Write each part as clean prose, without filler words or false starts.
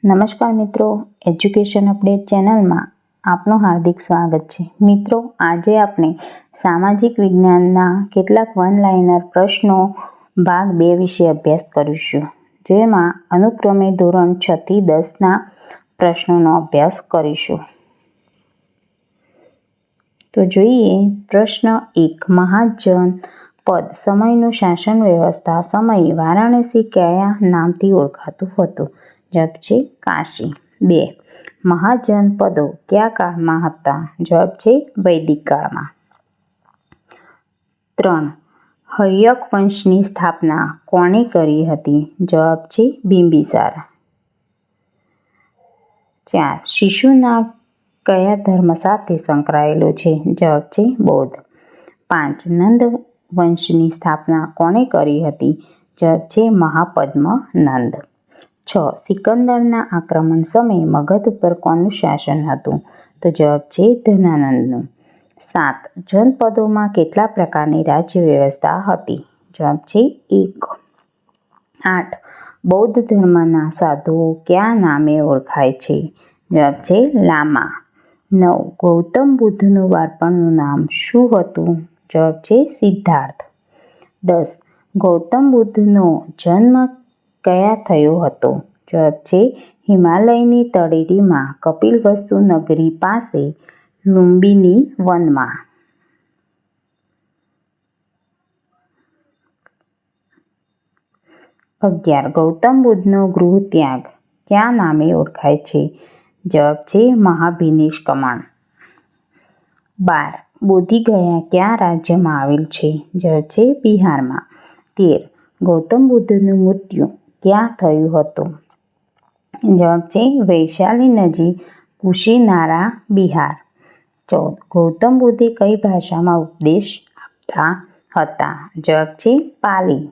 નમસ્કાર મિત્રો, education update ચેનલમાં આપનું હાર્દિક સ્વાગત છે. મિત્રો, આજે આપણે સામાજિક વિજ્ઞાનના કેટલાક વન લાઇનર પ્રશ્નો ભાગ 2 વિશે અભ્યાસ કરીશું, જેમાં અનુક્રમે ધોરણ 6 થી 10ના પ્રશ્નોનો અભ્યાસ કરીશું. તો જોઈએ પ્રશ્ન 1. મહાજન પદ સમયનું શાસન વ્યવસ્થા સમયે વારાણસી કયા નામથી ઓળખાતું હતું? જવાબ છે કાશી. 2. મહાજનપદો કયા કાળમાં હતા? જવાબ છે વૈદિક કાળમાં. 3. હર્યક વંશની સ્થાપના કોણે કરી હતી? જવાબ છે બિંબિસાર. 4. શિશુનાગ કયા ધર્મ સાથે સંકળાયેલો છે? જવાબ છે બૌદ્ધ. 5. નંદ વંશની સ્થાપના કોણે કરી હતી? જવાબ છે મહાપદ્મ નંદ. 6. સિકંદરના આક્રમણ સમયે મગધ ઉપર કોનું શાસન હતું? તો જવાબ છે ધનાનંદનું. 7. જનપદોમાં કેટલા પ્રકારની રાજ્ય વ્યવસ્થા હતી? જવાબ છે 1. 8. બૌદ્ધ ધર્મના સાધુઓ કયા નામે ઓળખાય છે? જવાબ છે લામા. 9. ગૌતમ બુદ્ધનું બાળપણનું નામ શું હતું? જવાબ છે સિદ્ધાર્થ. 10. ગૌતમ બુદ્ધનો જન્મ કયા થયો હતો? જવાબ છે હિમાલયની તળેટીમાં કપિલવસ્તુ નગરી પાસે લુંબિની વનમાં. 11. ગૌતમ બુદ્ધનો ગૃહ ત્યાગ કયા નામે ઓળખાય છે? જવાબ છે મહાભિનિષ્કમણ. 12. બોધિગયા કયા રાજ્યમાં આવેલ છે? જવાબ છે બિહારમાં. 13. ગૌતમ બુદ્ધનું મૃત્યુ ક્યાં થયું હતું? જવાબ છે વૈશાલી નજીક કુશીનારા, બિહાર. 14. ગૌતમ બુદ્ધે કઈ ભાષામાં ઉપદેશ આપતા હતા? જવાબ છે પાલી.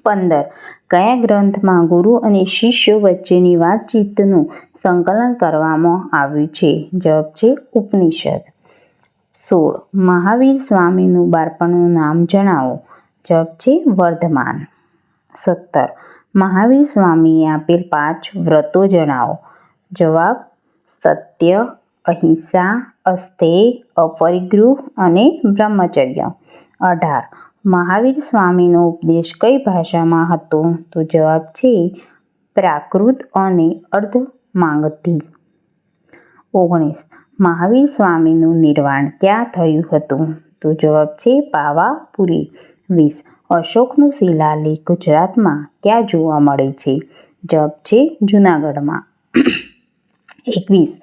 15. કયા ગ્રંથમાં ગુરુ અને શિષ્યો વચ્ચેની વાતચીતનું સંકલન કરવામાં આવ્યું છે? જવાબ છે ઉપનિષદ. 16. મહાવીર સ્વામીનું બાળપણનું નામ જણાવો. જવાબ છે વર્ધમાન. 17. મહાવીર સ્વામીએ આપેલ 5 વ્રતો જણાવો. જવાબ સત્ય, અહિંસા, અસ્થેય, અપરિગ્રહ અને બ્રહ્મચર્ય. 18. મહાવીર સ્વામીનો ઉપદેશ કઈ ભાષામાં હતો? તો જવાબ છે પ્રાકૃત અને અર્ધમાંગધી. 19. મહાવીર સ્વામીનું નિર્વાણ ક્યાં થયું હતું? તો જવાબ છે પાવાપુરી. 20. અશોકનું શિલાલેખ ગુજરાતમાં ક્યાં જોવા મળે છે? જવાબ છે જૂનાગઢમાં. 21.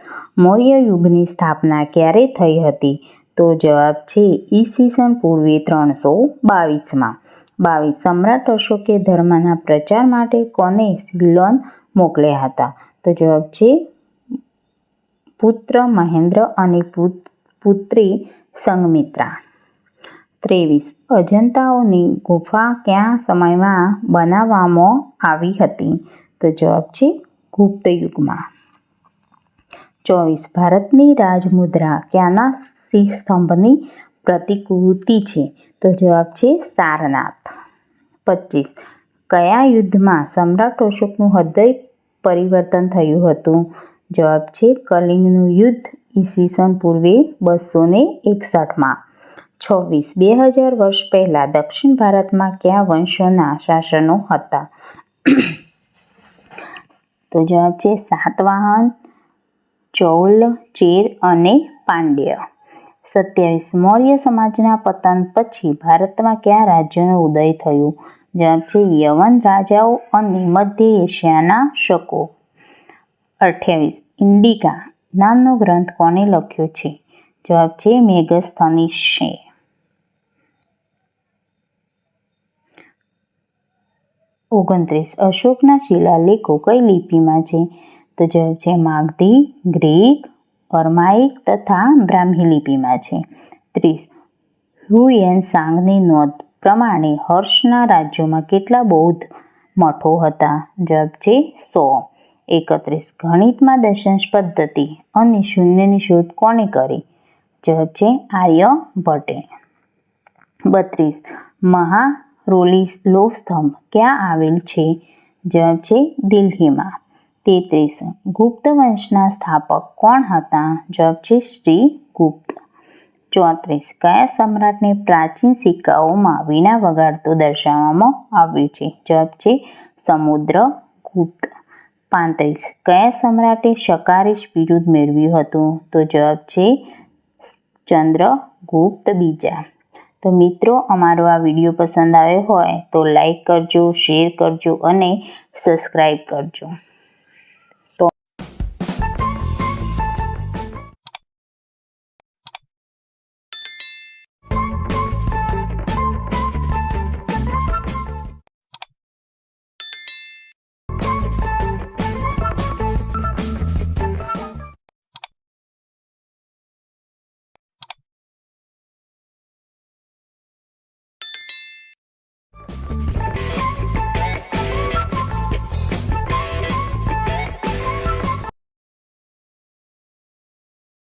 મૌર્ય યુગની સ્થાપના ક્યારે થઈ હતી? તો જવાબ છે ઈસવીસન પૂર્વે 322માં. 22. સમ્રાટ અશોકે ધર્મના પ્રચાર માટે કોને સિલોન મોકલ્યા હતા? તો જવાબ છે પુત્ર મહેન્દ્ર અને પુત્રી સંઘમિત્રા. 23. અજંતાઓની ગુફા કયા સમયમાં બનાવવામાં આવી હતી? તો જવાબ છે ગુપ્ત યુગમાં. 24. ભારતની રાજમુદ્રા ક્યાંના સિંહ સ્તંભની પ્રતિકૃતિ છે? તો જવાબ છે સારનાથ. 25. કયા યુદ્ધમાં સમ્રાટ અશોકનું હૃદય પરિવર્તન થયું હતું? જવાબ છે કલિંગનું યુદ્ધ ઈસવીસન પૂર્વે 261માં. 26. 2000 વર્ષ પહેલાં દક્ષિણ ભારતમાં કયા વંશોના શાસનો હતા? તો જવાબ છે સાતવાહન, ચૌલ, ચેર અને પાંડ્ય. 27. મૌર્ય સમાજના પતન પછી ભારતમાં કયા રાજ્યનો ઉદય થયો? જવાબ છે યવન રાજાઓ અને મધ્ય એશિયાના શકો. 28. ઇન્ડિકા નામનો ગ્રંથ કોણે લખ્યો છે? જવાબ છે મેગસ્થનીસે. 29. અશોકના શિલાલેખો કઈ લિપિમાં છે? તો જવાબ છે માગધી, ગ્રીક, અરમાઇક તથા બ્રાહ્મી લિપિમાં છે. 30. હ્યુએન સાંગની નોંધ પ્રમાણે હર્ષના રાજ્યોમાં કેટલા બૌદ્ધ મઠો હતા? જવાબ છે 100. 31. ગણિતમાં દશાંશ પદ્ધતિ અને શૂન્યની શોધ કોણે કરી? જવાબ છે આર્યભટ્ટે. 32. મહારોલી લોહ સ્તંભ ક્યાં આવેલ છે? જવાબ છે દિલ્હીમાં. 33 ગુપ્ત વંશના સ્થાપક કોણ હતા? જવાબ છે શ્રી ગુપ્ત. 34 કયા સમ્રાટને પ્રાચીન સિક્કાઓમાં વીણા વગાડતો દર્શાવવામાં આવ્યું છે? જવાબ છે સમુદ્રગુપ્ત. 35 કયા સમ્રાટે શકારીશ બિરુદ મેળવ્યું હતું? તો જવાબ છે ચંદ્રગુપ્ત બીજા. તો મિત્રો, અમારો આ વિડીયો પસંદ આવ્યો હોય તો લાઈક કરજો, શેર કરજો અને સબસ્ક્રાઈબ કરજો.